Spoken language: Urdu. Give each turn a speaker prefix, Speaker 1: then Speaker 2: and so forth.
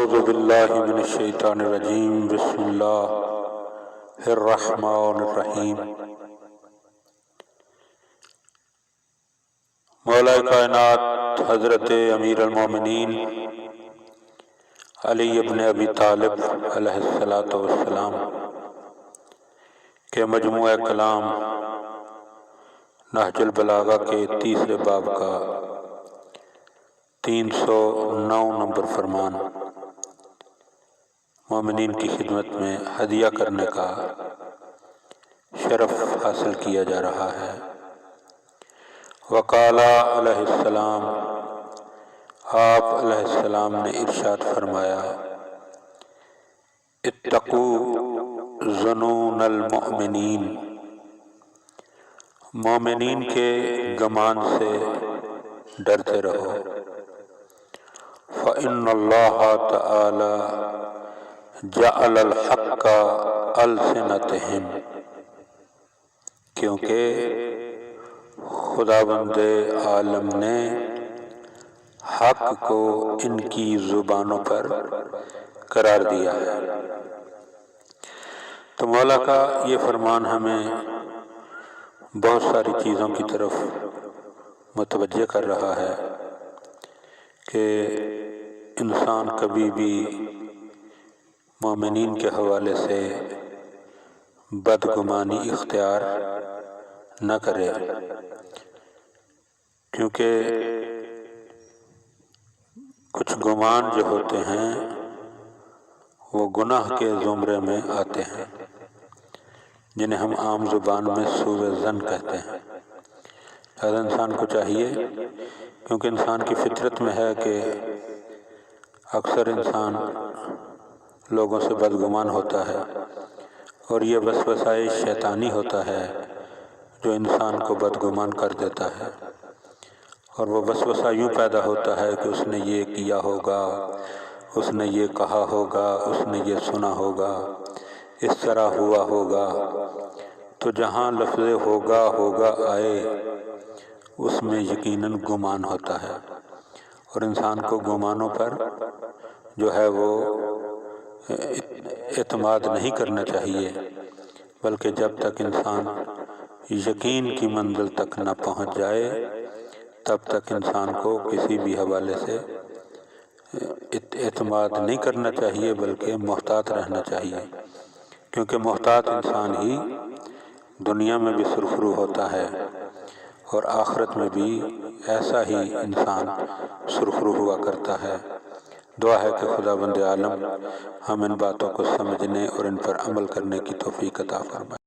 Speaker 1: اعوذ باللہ من الشیطان الرجیم بسم اللہ الرحمن الرحیم۔ مولا کائنات حضرت امیر المومنین علی ابن ابی طالب علیہ السلام کے مجموعہ کلام نہج البلاغہ کے تیسرے باب کا 309 نمبر فرمان مومنین کی خدمت میں ہدیہ کرنے کا شرف حاصل کیا جا رہا ہے۔ وقال علیہ السلام، آپ علیہ السلام نے ارشاد فرمایا، اتقوا ظنون المؤمنین، مومنین کے گمان سے ڈرتے رہو۔ فإن اللہ تعالی جعل الحق ألسنتهم، کیونکہ خداوند عالم نے حق کو ان کی زبانوں پر قرار دیا ہے۔ تو مولا کا یہ فرمان ہمیں بہت ساری چیزوں کی طرف متوجہ کر رہا ہے کہ انسان کبھی بھی مومنین کے حوالے سے بدگمانی اختیار نہ کرے، کیونکہ کچھ گمان جو ہوتے ہیں وہ گناہ کے زمرے میں آتے ہیں، جنہیں ہم عام زبان میں سوء ظن کہتے ہیں۔ لہذا انسان کو چاہیے، کیونکہ انسان کی فطرت میں ہے کہ اکثر انسان لوگوں سے بدگمان ہوتا ہے، اور یہ وسوسہ شیطانی ہوتا ہے جو انسان کو بدگمان کر دیتا ہے، اور وہ وسوسہ یوں پیدا ہوتا ہے کہ اس نے یہ کیا ہوگا، اس نے یہ کہا ہوگا، اس نے یہ سنا ہوگا، اس طرح ہوا ہوگا۔ تو جہاں لفظ ہوگا آئے اس میں یقیناً گمان ہوتا ہے، اور انسان کو گمانوں پر جو ہے وہ اعتماد نہیں کرنا چاہیے، بلکہ جب تک انسان یقین کی منزل تک نہ پہنچ جائے تب تک انسان کو کسی بھی حوالے سے اعتماد نہیں کرنا چاہیے، بلکہ محتاط رہنا چاہیے، کیونکہ محتاط انسان ہی دنیا میں بھی سرخرو ہوتا ہے اور آخرت میں بھی ایسا ہی انسان سرخرو ہوا کرتا ہے۔ دعا ہے کہ خداوند عالم ہم ان باتوں کو سمجھنے اور ان پر عمل کرنے کی توفیق عطا فرمائے۔